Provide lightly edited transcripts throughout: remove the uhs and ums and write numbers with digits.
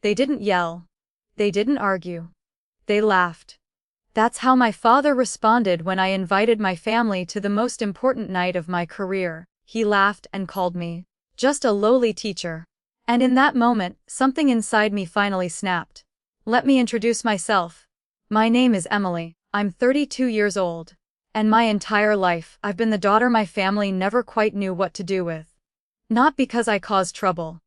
They didn't yell. They didn't argue. They laughed. That's how my father responded when I invited my family to the most important night of my career. He laughed and called me just a lowly teacher. And in that moment, something inside me finally snapped. Let me introduce myself. My name is Emily. I'm 32 years old. And my entire life, I've been the daughter my family never quite knew what to do with. Not because I caused trouble.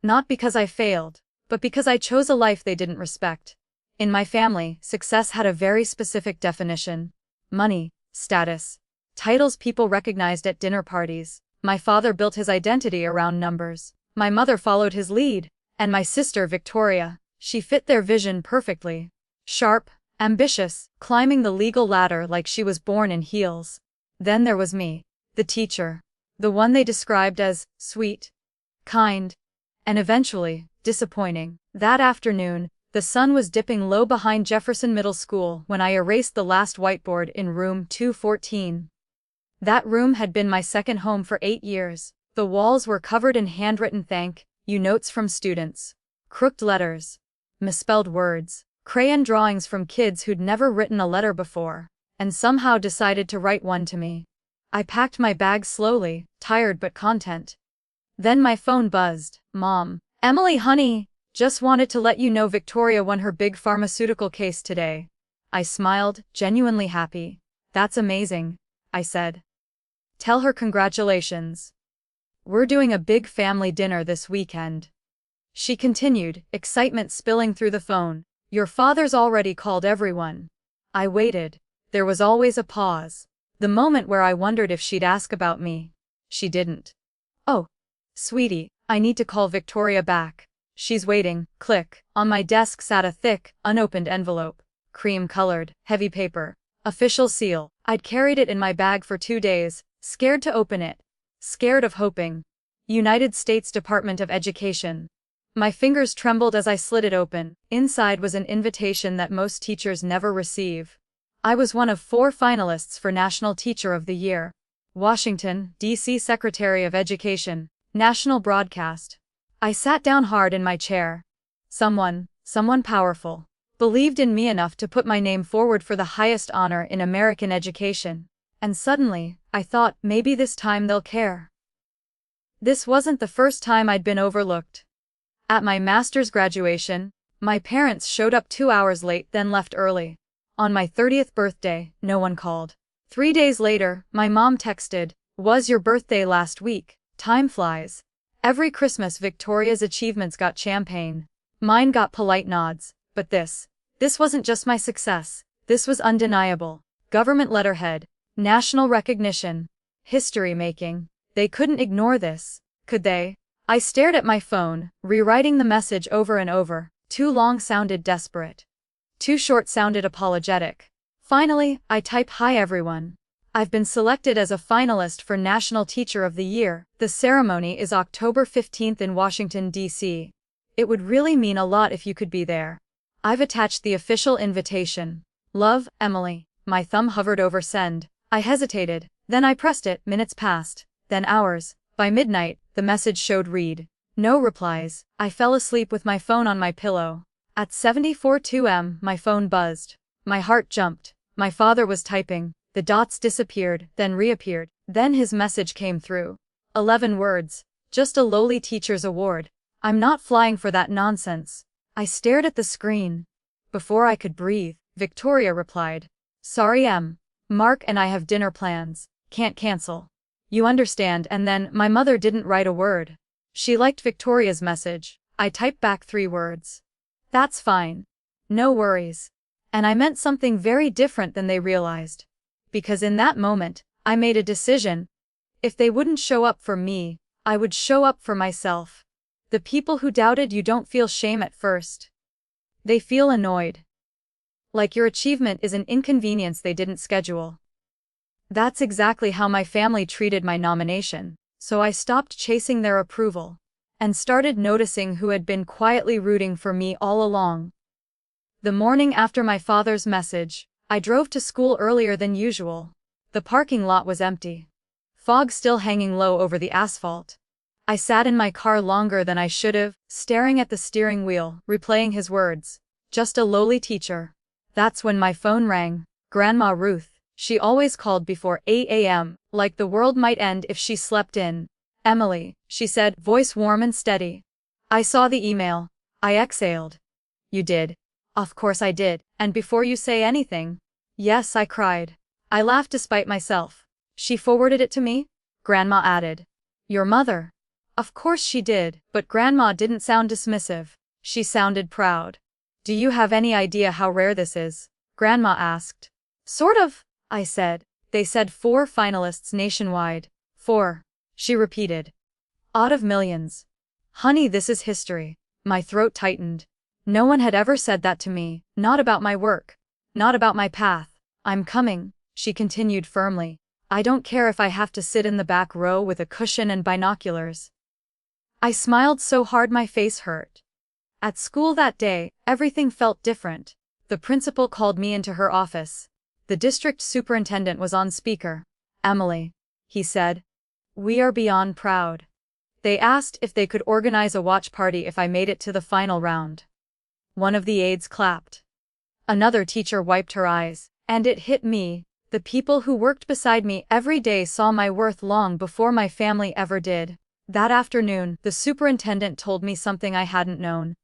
Not because I failed, but because I chose a life they didn't respect. In my family, success had a very specific definition. Money, status, titles people recognized at dinner parties. My father built his identity around numbers. My mother followed his lead. And my sister, Victoria, she fit their vision perfectly. Sharp, ambitious, climbing the legal ladder like she was born in heels. Then there was me, the teacher. The one they described as sweet, kind, and eventually, disappointing. That afternoon, the sun was dipping low behind Jefferson Middle School when I erased the last whiteboard in room 214. That room had been my second home for 8 years. The walls were covered in handwritten thank you notes from students, crooked letters, misspelled words, crayon drawings from kids who'd never written a letter before, and somehow decided to write one to me. I packed my bag slowly, tired but content. Then my phone buzzed. Mom. Emily, honey, just wanted to let you know Victoria won her big pharmaceutical case today. I smiled, genuinely happy. That's amazing, I said. Tell her congratulations. We're doing a big family dinner this weekend. She continued, excitement spilling through the phone. Your father's already called everyone. I waited. There was always a pause. The moment where I wondered if she'd ask about me. She didn't. Oh, sweetie, I need to call Victoria back. She's waiting. Click. On my desk sat a thick, unopened envelope. Cream-colored, heavy paper. Official seal. I'd carried it in my bag for 2 days, scared to open it. Scared of hoping. United States Department of Education. My fingers trembled as I slid it open. Inside was an invitation that most teachers never receive. I was one of 4 finalists for National Teacher of the Year. Washington, D.C. Secretary of Education. National broadcast. I sat down hard in my chair. Someone powerful, believed in me enough to put my name forward for the highest honor in American education. And suddenly, I thought, maybe this time they'll care. This wasn't the first time I'd been overlooked. At my master's graduation, my parents showed up 2 hours late then left early. On my 30th birthday, no one called. 3 days later, my mom texted, "Was your birthday last week? Time flies." Every Christmas Victoria's achievements got champagne. Mine got polite nods. But this wasn't just my success. This was undeniable. Government letterhead. National recognition. History making. They couldn't ignore this, could they? I stared at my phone, rewriting the message over and over. Too long sounded desperate. Too short sounded apologetic. Finally, I type, "Hi everyone. I've been selected as a finalist for National Teacher of the Year. The ceremony is October 15th in Washington, D.C. It would really mean a lot if you could be there. I've attached the official invitation. Love, Emily." My thumb hovered over send. I hesitated, then I pressed it. Minutes passed, then hours. By midnight, the message showed read. No replies. I fell asleep with my phone on my pillow. At 7:42 a.m., my phone buzzed. My heart jumped. My father was typing. The dots disappeared, then reappeared. Then his message came through. 11 words. Just a lowly teacher's award. I'm not flying for that nonsense. I stared at the screen. Before I could breathe, Victoria replied. Sorry, Mark and I have dinner plans. Can't cancel. You understand. And then, my mother didn't write a word. She liked Victoria's message. I typed back 3 words. That's fine. No worries. And I meant something very different than they realized. Because in that moment, I made a decision. If they wouldn't show up for me, I would show up for myself. The people who doubted you don't feel shame at first. They feel annoyed. Like your achievement is an inconvenience they didn't schedule. That's exactly how my family treated my nomination, so I stopped chasing their approval and started noticing who had been quietly rooting for me all along. The morning after my father's message, I drove to school earlier than usual. The parking lot was empty. Fog still hanging low over the asphalt. I sat in my car longer than I should have, staring at the steering wheel, replaying his words. Just a lowly teacher. That's when my phone rang. Grandma Ruth. She always called before 8 a.m., like the world might end if she slept in. Emily, she said, voice warm and steady. I saw the email. I exhaled. You did? Of course I did, and before you say anything. Yes, I cried. I laughed despite myself. She forwarded it to me? Grandma added. Your mother? Of course she did, but Grandma didn't sound dismissive. She sounded proud. Do you have any idea how rare this is? Grandma asked. Sort of, I said. They said 4 finalists nationwide. 4. She repeated. Out of millions. Honey, this is history. My throat tightened. No one had ever said that to me, not about my work. Not about my path. I'm coming, she continued firmly. I don't care if I have to sit in the back row with a cushion and binoculars. I smiled so hard my face hurt. At school that day, everything felt different. The principal called me into her office. The district superintendent was on speaker. Emily, he said. We are beyond proud. They asked if they could organize a watch party if I made it to the final round. One of the aides clapped. Another teacher wiped her eyes, and it hit me. The people who worked beside me every day saw my worth long before my family ever did. That afternoon, the superintendent told me something I hadn't known.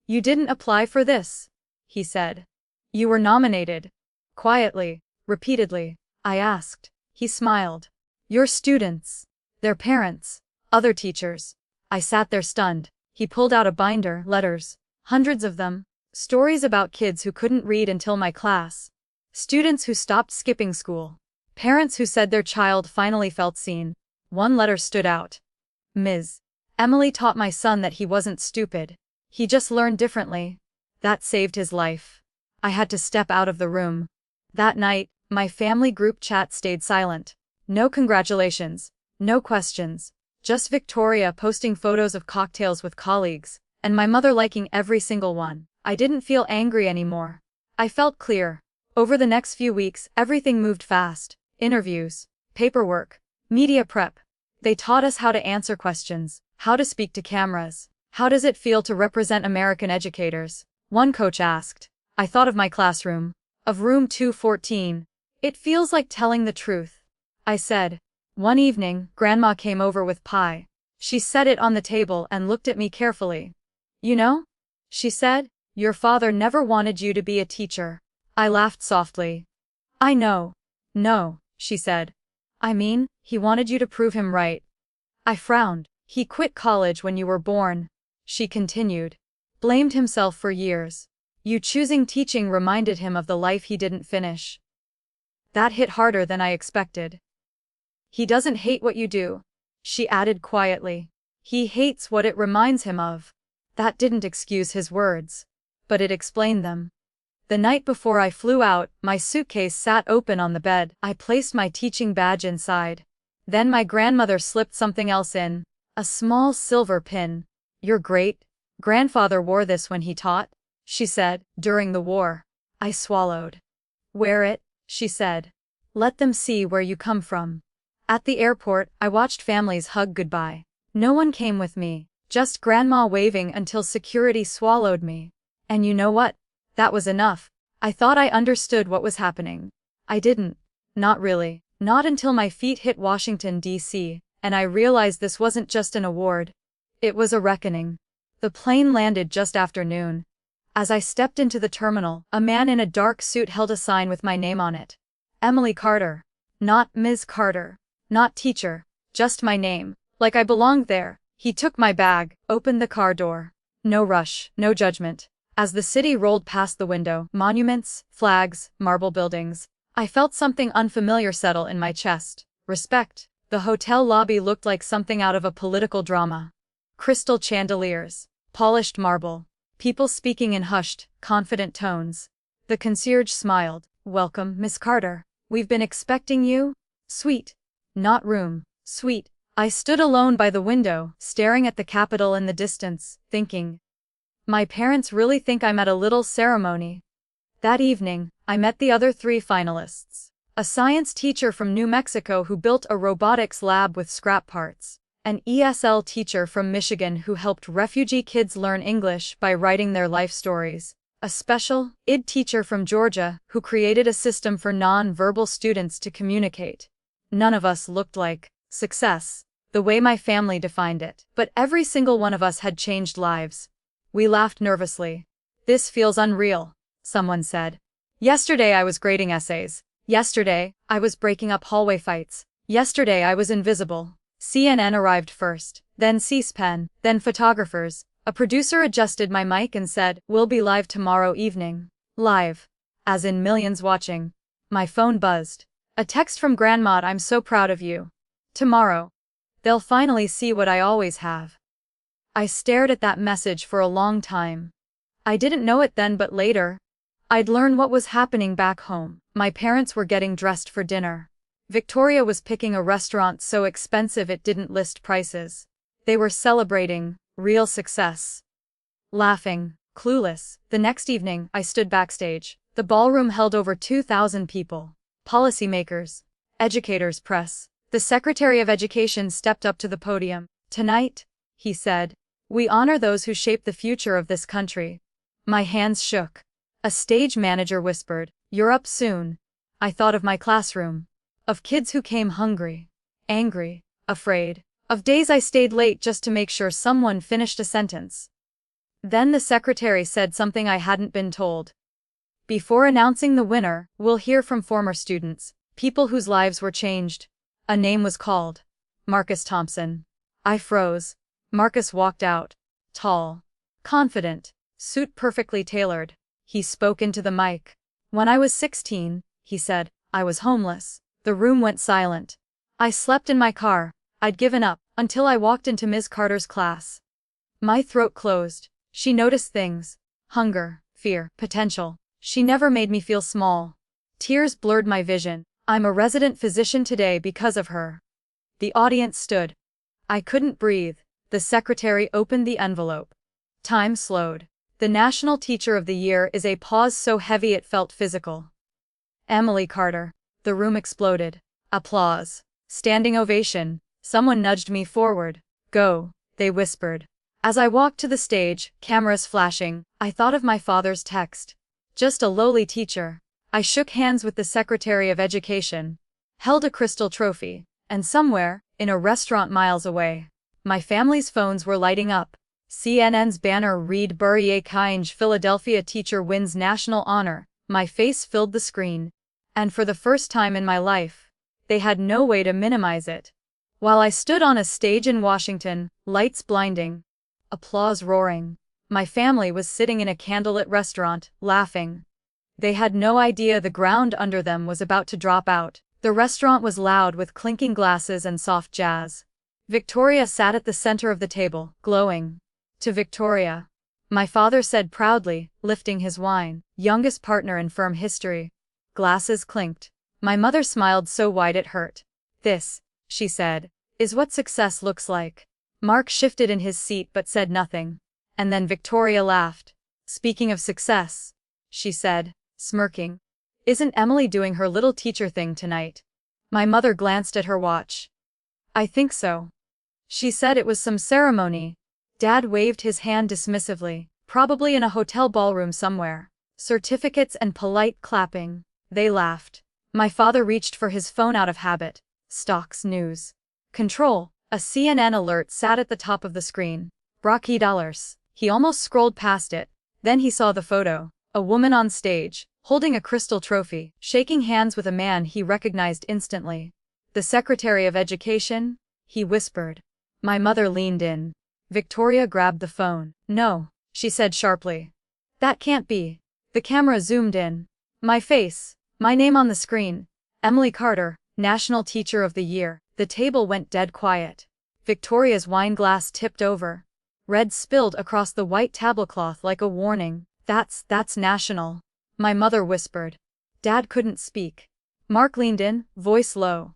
You didn't apply for this, he said. You were nominated. Quietly, repeatedly, I asked. He smiled. Your students, their parents, other teachers. I sat there stunned. He pulled out a binder, letters, hundreds of them, stories about kids who couldn't read until my class, students who stopped skipping school, parents who said their child finally felt seen. One letter stood out. Ms. Emily taught my son that he wasn't stupid. He just learned differently. That saved his life. I had to step out of the room. That night, my family group chat stayed silent. No congratulations, no questions, just Victoria posting photos of cocktails with colleagues, and my mother liking every single one. I didn't feel angry anymore. I felt clear. Over the next few weeks, everything moved fast. Interviews, paperwork, media prep. They taught us how to answer questions, how to speak to cameras. How does it feel to represent American educators? One coach asked. I thought of my classroom. Of room 214. It feels like telling the truth, I said. One evening, Grandma came over with pie. She set it on the table and looked at me carefully. You know? She said, your father never wanted you to be a teacher. I laughed softly. I know. No, she said. I mean, he wanted you to prove him right. I frowned. He quit college when you were born, she continued. Blamed himself for years. You choosing teaching reminded him of the life he didn't finish. That hit harder than I expected. He doesn't hate what you do, she added quietly. He hates what it reminds him of. That didn't excuse his words, but it explained them. The night before I flew out, my suitcase sat open on the bed. I placed my teaching badge inside. Then my grandmother slipped something else in. A small silver pin. Your great-grandfather wore this when he taught, she said, during the war. I swallowed. Wear it, she said. Let them see where you come from. At the airport, I watched families hug goodbye. No one came with me, just Grandma waving until security swallowed me. And you know what? That was enough. I thought I understood what was happening. I didn't. Not really. Not until my feet hit Washington, D.C., and I realized this wasn't just an award. It was a reckoning. The plane landed just after noon. As I stepped into the terminal, a man in a dark suit held a sign with my name on it. Emily Carter. Not Ms. Carter. Not teacher. Just my name. Like I belonged there. He took my bag, opened the car door. No rush, no judgment. As the city rolled past the window, monuments, flags, marble buildings, I felt something unfamiliar settle in my chest. Respect. The hotel lobby looked like something out of a political drama. Crystal chandeliers, polished marble, people speaking in hushed, confident tones. The concierge smiled. Welcome, Miss Carter. We've been expecting you. Suite. Not room. Suite. I stood alone by the window, staring at the Capitol in the distance, thinking. My parents really think I'm at a little ceremony. That evening, I met the other 3 finalists. A science teacher from New Mexico who built a robotics lab with scrap parts, an ESL teacher from Michigan who helped refugee kids learn English by writing their life stories, a special ed teacher from Georgia who created a system for non-verbal students to communicate. None of us looked like success, the way my family defined it, but every single one of us had changed lives. We laughed nervously. "This feels unreal," someone said. "Yesterday I was grading essays. Yesterday, I was breaking up hallway fights. Yesterday I was invisible." CNN arrived first, then C-SPAN, then photographers. A producer adjusted my mic and said, "We'll be live tomorrow evening." Live. As in millions watching. My phone buzzed. A text from Grandma: "I'm so proud of you. Tomorrow, they'll finally see what I always have." I stared at that message for a long time. I didn't know it then, but later, I'd learn what was happening back home. My parents were getting dressed for dinner. Victoria was picking a restaurant so expensive it didn't list prices. They were celebrating real success. Laughing, clueless. The next evening, I stood backstage. The ballroom held over 2,000 people. Policymakers, educators, press. The Secretary of Education stepped up to the podium. "Tonight," he said, "we honor those who shape the future of this country." My hands shook. A stage manager whispered, "You're up soon." I thought of my classroom. Of kids who came hungry, angry, afraid. Of days I stayed late just to make sure someone finished a sentence. Then the secretary said something I hadn't been told. "Before announcing the winner, we'll hear from former students, people whose lives were changed." A name was called. Marcus Thompson. I froze. Marcus walked out. Tall. Confident. Suit perfectly tailored. He spoke into the mic. "When I was 16, he said, I was homeless." The room went silent. I slept in my car. I'd given up, until I walked into Ms. Carter's class. My throat closed. She noticed things. Hunger, fear, potential. She never made me feel small. Tears blurred my vision. I'm a resident physician today because of her. The audience stood. I couldn't breathe. The secretary opened the envelope. Time slowed. The National Teacher of the Year is a pause so heavy it felt physical. Emily Carter. The room exploded. Applause. Standing ovation. Someone nudged me forward. "Go," they whispered. As I walked to the stage, cameras flashing, I thought of my father's text. Just a lowly teacher. I shook hands with the Secretary of Education, held a crystal trophy, and somewhere, in a restaurant miles away, my family's phones were lighting up. CNN's banner read, "Burie Kinge, Philadelphia teacher wins national honor." My face filled the screen. And for the first time in my life, they had no way to minimize it. While I stood on a stage in Washington, lights blinding, applause roaring, my family was sitting in a candlelit restaurant, laughing. They had no idea the ground under them was about to drop out. The restaurant was loud with clinking glasses and soft jazz. Victoria sat at the center of the table, glowing. "To Victoria," my father said proudly, lifting his wine, "youngest partner in firm history." Glasses clinked. My mother smiled so wide it hurt. "This," she said, "is what success looks like." Mark shifted in his seat but said nothing. And then Victoria laughed. "Speaking of success," she said, smirking, "isn't Emily doing her little teacher thing tonight?" My mother glanced at her watch. "I think so." She said it was some ceremony. Dad waved his hand dismissively, "Probably in a hotel ballroom somewhere. Certificates and polite clapping." They laughed. My father reached for his phone out of habit. Stocks news. Control. A CNN alert sat at the top of the screen. Brocky dollars. He almost scrolled past it. Then he saw the photo. A woman on stage, holding a crystal trophy, shaking hands with a man he recognized instantly. "The Secretary of Education?" he whispered. My mother leaned in. Victoria grabbed the phone. "No," she said sharply. "That can't be." The camera zoomed in. My face. My name on the screen. Emily Carter, National Teacher of the Year. The table went dead quiet. Victoria's wine glass tipped over. Red spilled across the white tablecloth like a warning. That's national." My mother whispered. Dad couldn't speak. Mark leaned in, voice low.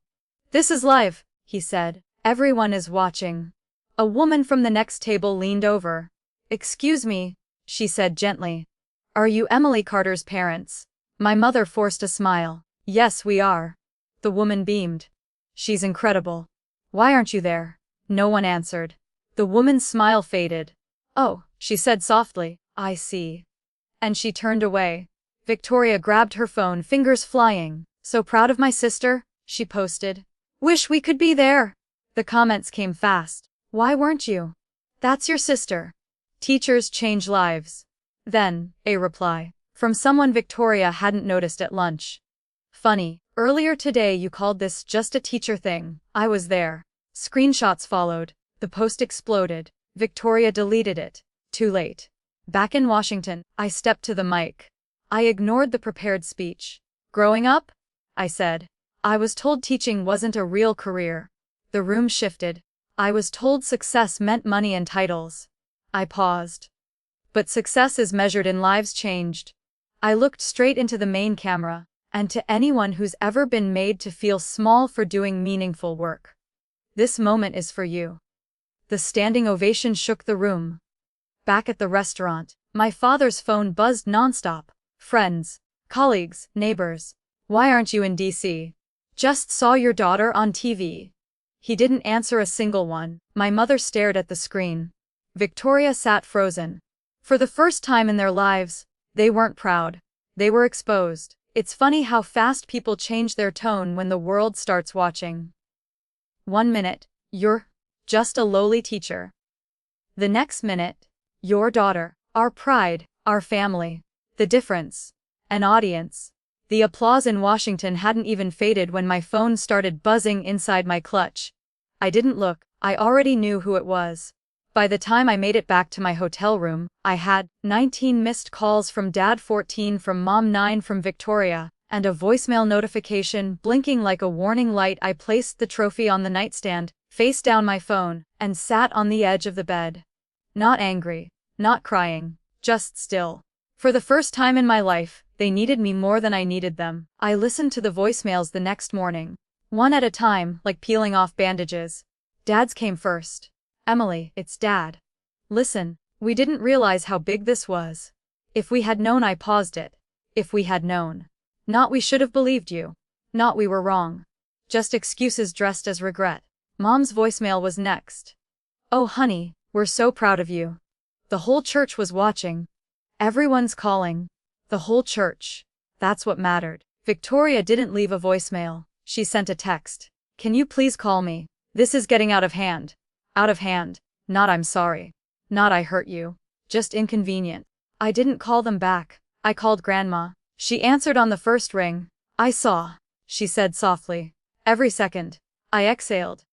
"This is live," he said. "Everyone is watching." A woman from the next table leaned over. "Excuse me," she said gently. "Are you Emily Carter's parents?" My mother forced a smile. "Yes, we are." The woman beamed. "She's incredible. Why aren't you there?" No one answered. The woman's smile faded. "Oh," she said softly, "I see." And she turned away. Victoria grabbed her phone, fingers flying. "So proud of my sister," she posted. "Wish we could be there." The comments came fast. "Why weren't you? That's your sister. Teachers change lives." Then, a reply. From someone Victoria hadn't noticed at lunch. "Funny, earlier today you called this just a teacher thing. I was there." Screenshots followed. The post exploded. Victoria deleted it. Too late. Back in Washington, I stepped to the mic. I ignored the prepared speech. "Growing up," I said, "I was told teaching wasn't a real career." The room shifted. "I was told success meant money and titles." I paused. "But success is measured in lives changed." I looked straight into the main camera, and to anyone who's ever been made to feel small for doing meaningful work, this moment is for you. The standing ovation shook the room. Back at the restaurant, my father's phone buzzed nonstop. "Friends, colleagues, neighbors. Why aren't you in DC? Just saw your daughter on TV." He didn't answer a single one. My mother stared at the screen. Victoria sat frozen. For the first time in their lives, they weren't proud. They were exposed. It's funny how fast people change their tone when the world starts watching. 1 minute, you're just a lowly teacher. The next minute, your daughter, our pride, our family. The difference. An audience. The applause in Washington hadn't even faded when my phone started buzzing inside my clutch. I didn't look, I already knew who it was. By the time I made it back to my hotel room, I had 19 missed calls from Dad, 14 from Mom, 9 from Victoria, and a voicemail notification blinking like a warning light. I placed the trophy on the nightstand, face down my phone, and sat on the edge of the bed. Not angry, not crying, just still. For the first time in my life, they needed me more than I needed them. I listened to the voicemails the next morning. One at a time, like peeling off bandages. Dad's came first. "Emily, it's Dad. Listen, we didn't realize how big this was. If we had known." I paused it. If we had known. Not we should have believed you. Not we were wrong. Just excuses dressed as regret. Mom's voicemail was next. "Oh honey, we're so proud of you. The whole church was watching. Everyone's calling. The whole church." That's what mattered. Victoria didn't leave a voicemail. She sent a text. "Can you please call me? This is getting out of hand." Out of hand. Not "I'm sorry." Not "I hurt you." Just inconvenient. I didn't call them back. I called Grandma. She answered on the first ring. "I saw," she said softly. Every second. I exhaled.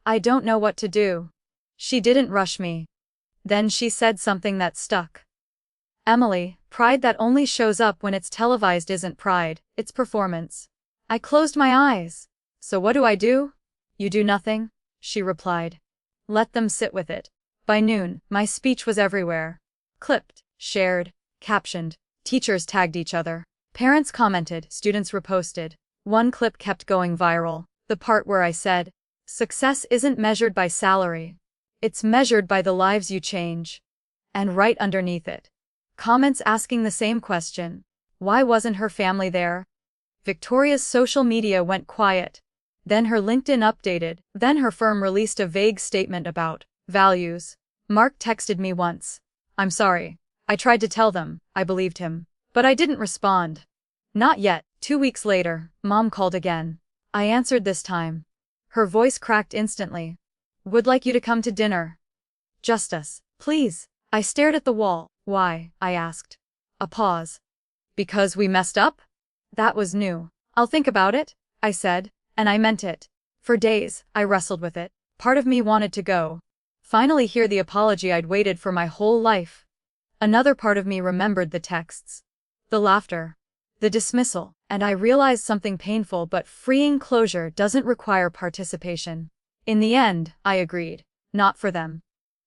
I don't know what to do. She didn't rush me. Then she said something that stuck. "Emily, pride that only shows up when it's televised isn't pride, it's performance." I closed my eyes. "So what do I do?" "You do nothing," she replied. "Let them sit with it." By noon, my speech was everywhere. Clipped, shared, captioned. Teachers tagged each other. Parents commented, students reposted. One clip kept going viral. The part where I said, "Success isn't measured by salary. It's measured by the lives you change." And right underneath it, comments asking the same question. Why wasn't her family there? Victoria's social media went quiet. Then her LinkedIn updated. Then her firm released a vague statement about values. Mark texted me once. "I'm sorry. I tried to tell them." I believed him. But I didn't respond. Not yet. 2 weeks later, Mom called again. I answered this time. Her voice cracked instantly. "Would like you to come to dinner. Just us, please." I stared at the wall. "Why?" I asked. A pause. "Because we messed up?" That was new. "I'll think about it," I said, and I meant it. For days, I wrestled with it. Part of me wanted to go. Finally hear the apology I'd waited for my whole life. Another part of me remembered the texts. The laughter. The dismissal. And I realized something painful but freeing: closure doesn't require participation. In the end, I agreed. Not for them.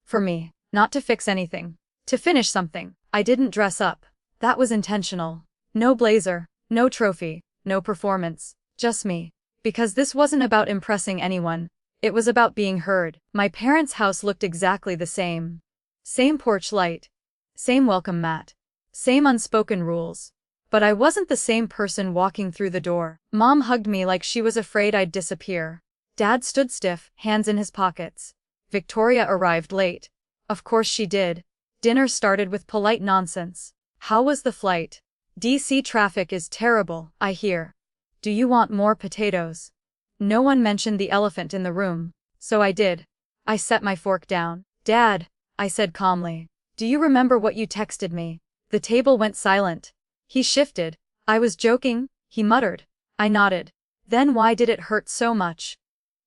For me. Not to fix anything. To finish something. I didn't dress up. That was intentional. No blazer, no trophy, no performance. Just me. Because this wasn't about impressing anyone. It was about being heard. My parents' house looked exactly the same. Same porch light. Same welcome mat. Same unspoken rules. But I wasn't the same person walking through the door. Mom hugged me like she was afraid I'd disappear. Dad stood stiff, hands in his pockets. Victoria arrived late. Of course she did. Dinner started with polite nonsense. How was the flight? DC traffic is terrible, I hear. Do you want more potatoes? No one mentioned the elephant in the room, so I did. I set my fork down. Dad, I said calmly, do you remember what you texted me? The table went silent. He shifted. I was joking, he muttered. I nodded. Then why did it hurt so much?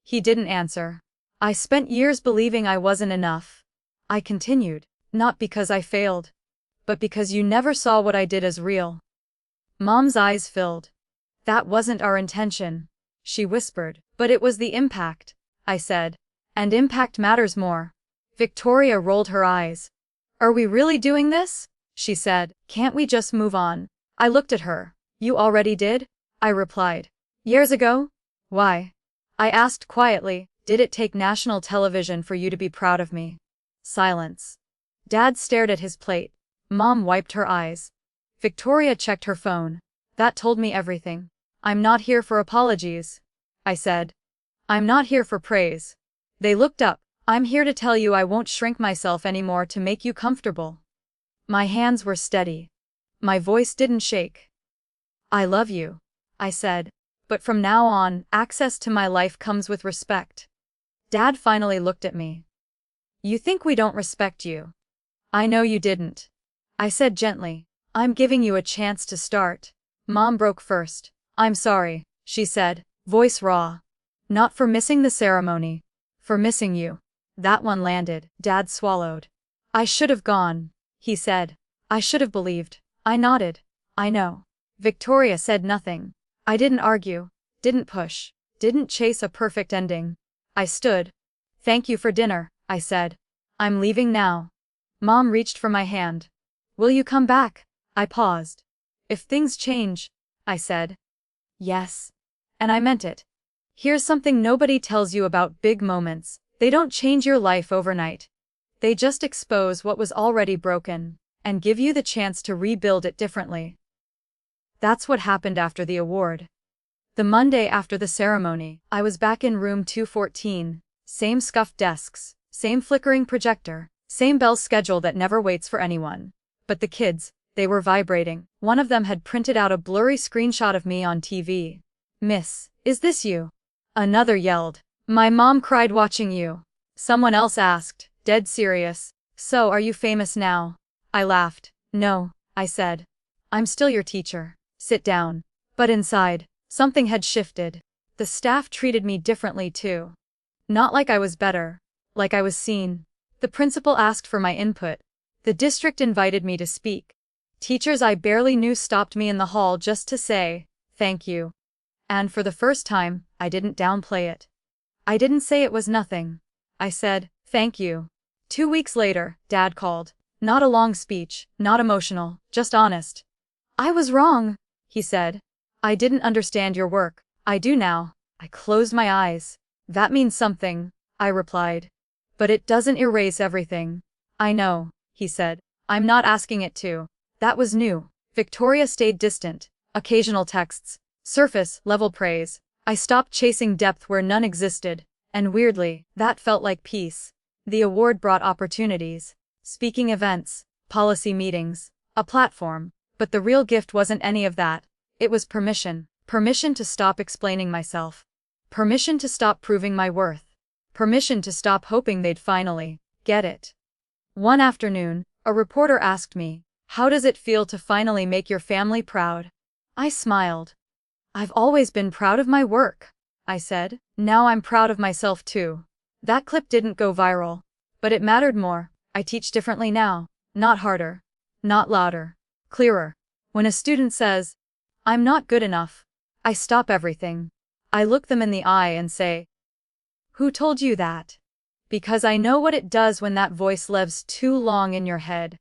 He didn't answer. I spent years believing I wasn't enough. I continued, not because I failed, but because you never saw what I did as real. Mom's eyes filled. That wasn't our intention, she whispered. But it was the impact, I said. And impact matters more. Victoria rolled her eyes. Are we really doing this? She said. Can't we just move on? I looked at her. You already did? I replied. Years ago? Why? I asked quietly. Did it take national television for you to be proud of me? Silence. Dad stared at his plate. Mom wiped her eyes. Victoria checked her phone. That told me everything. I'm not here for apologies, I said. I'm not here for praise. They looked up. I'm here to tell you I won't shrink myself anymore to make you comfortable. My hands were steady. My voice didn't shake. I love you, I said. But from now on, access to my life comes with respect. Dad finally looked at me. You think we don't respect you? I know you didn't. I said gently. I'm giving you a chance to start. Mom broke first. I'm sorry, she said, voice raw. Not for missing the ceremony. For missing you. That one landed. Dad swallowed. I should have gone, he said. I should have believed. I nodded. I know. Victoria said nothing. I didn't argue. Didn't push. Didn't chase a perfect ending. I stood. Thank you for dinner, I said. I'm leaving now. Mom reached for my hand. Will you come back? I paused. If things change, I said. Yes. And I meant it. Here's something nobody tells you about big moments. They don't change your life overnight. They just expose what was already broken, and give you the chance to rebuild it differently. That's what happened after the award. The Monday after the ceremony, I was back in room 214, same scuffed desks, same flickering projector, same bell schedule that never waits for anyone. But the kids, they were vibrating. One of them had printed out a blurry screenshot of me on TV. Miss, is this you? Another yelled. My mom cried watching you. Someone else asked, dead serious. So are you famous now? I laughed. No, I said. I'm still your teacher. Sit down. But inside, something had shifted. The staff treated me differently too. Not like I was better. Like I was seen. The principal asked for my input. The district invited me to speak. Teachers I barely knew stopped me in the hall just to say, thank you. And for the first time, I didn't downplay it. I didn't say it was nothing. I said, thank you. 2 weeks later, Dad called. Not a long speech, not emotional, just honest. I was wrong, he said. I didn't understand your work. I do now. I closed my eyes. That means something, I replied. But it doesn't erase everything. I know, he said. I'm not asking it to. That was new. Victoria stayed distant. Occasional texts. Surface level praise. I stopped chasing depth where none existed. And weirdly, that felt like peace. The award brought opportunities. Speaking events, policy meetings, a platform. But the real gift wasn't any of that. It was permission. Permission to stop explaining myself. Permission to stop proving my worth. Permission to stop hoping they'd finally get it. One afternoon, a reporter asked me, how does it feel to finally make your family proud? I smiled. I've always been proud of my work, I said. Now I'm proud of myself too. That clip didn't go viral. But it mattered more. I teach differently now. Not harder. Not louder. Clearer. When a student says, I'm not good enough, I stop everything. I look them in the eye and say, who told you that? Because I know what it does when that voice lives too long in your head.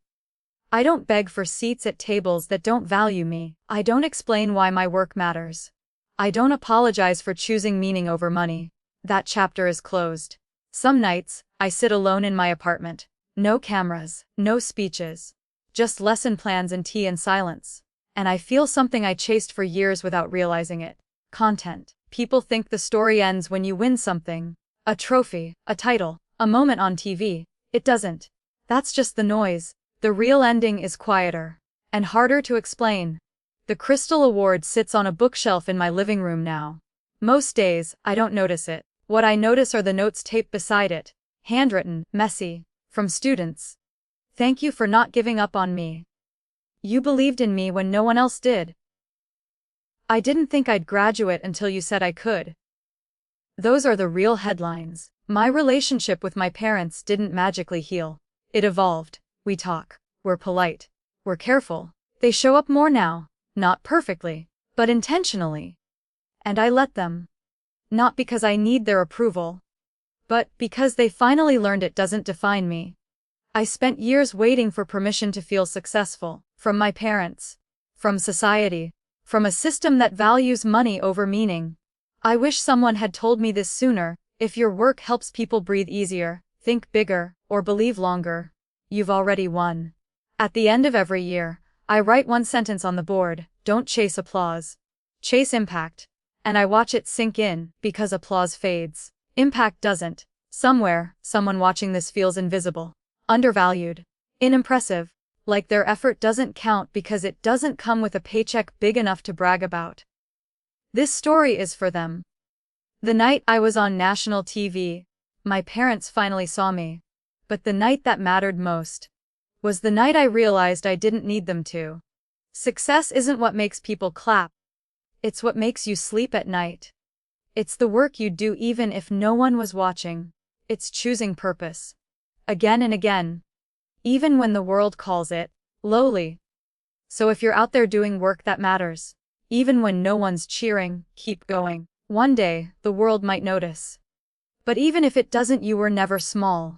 I don't beg for seats at tables that don't value me. I don't explain why my work matters. I don't apologize for choosing meaning over money. That chapter is closed. Some nights, I sit alone in my apartment. No cameras, no speeches. Just lesson plans and tea and silence. And I feel something I chased for years without realizing it. Content. People think the story ends when you win something. A trophy, a title, A moment on TV. It doesn't. That's just the noise. The real ending is quieter. And harder to explain. The Crystal Award sits on a bookshelf in my living room now. Most days, I don't notice it. What I notice are the notes taped beside it. Handwritten, messy. From students. Thank you for not giving up on me. You believed in me when no one else did. I didn't think I'd graduate until you said I could. Those are the real headlines. My relationship with my parents didn't magically heal. It evolved. We talk. We're polite. We're careful. They show up more now. Not perfectly, but intentionally. And I let them. Not because I need their approval, but because they finally learned it doesn't define me. I spent years waiting for permission to feel successful, from my parents, from society, from a system that values money over meaning. I wish someone had told me this sooner. If your work helps people breathe easier, think bigger, or believe longer, you've already won. At the end of every year, I write one sentence on the board: don't chase applause. Chase impact. And I watch it sink in, because applause fades. Impact doesn't. Somewhere, someone watching this feels invisible, undervalued, unimpressive, like their effort doesn't count because it doesn't come with a paycheck big enough to brag about. This story is for them. The night I was on national TV, my parents finally saw me. But the night that mattered most was the night I realized I didn't need them to. Success isn't what makes people clap. It's what makes you sleep at night. It's the work you do even if no one was watching. It's choosing purpose. Again and again. Even when the world calls it lowly. So if you're out there doing work that matters, even when no one's cheering, keep going. One day, the world might notice. But even if it doesn't, you were never small.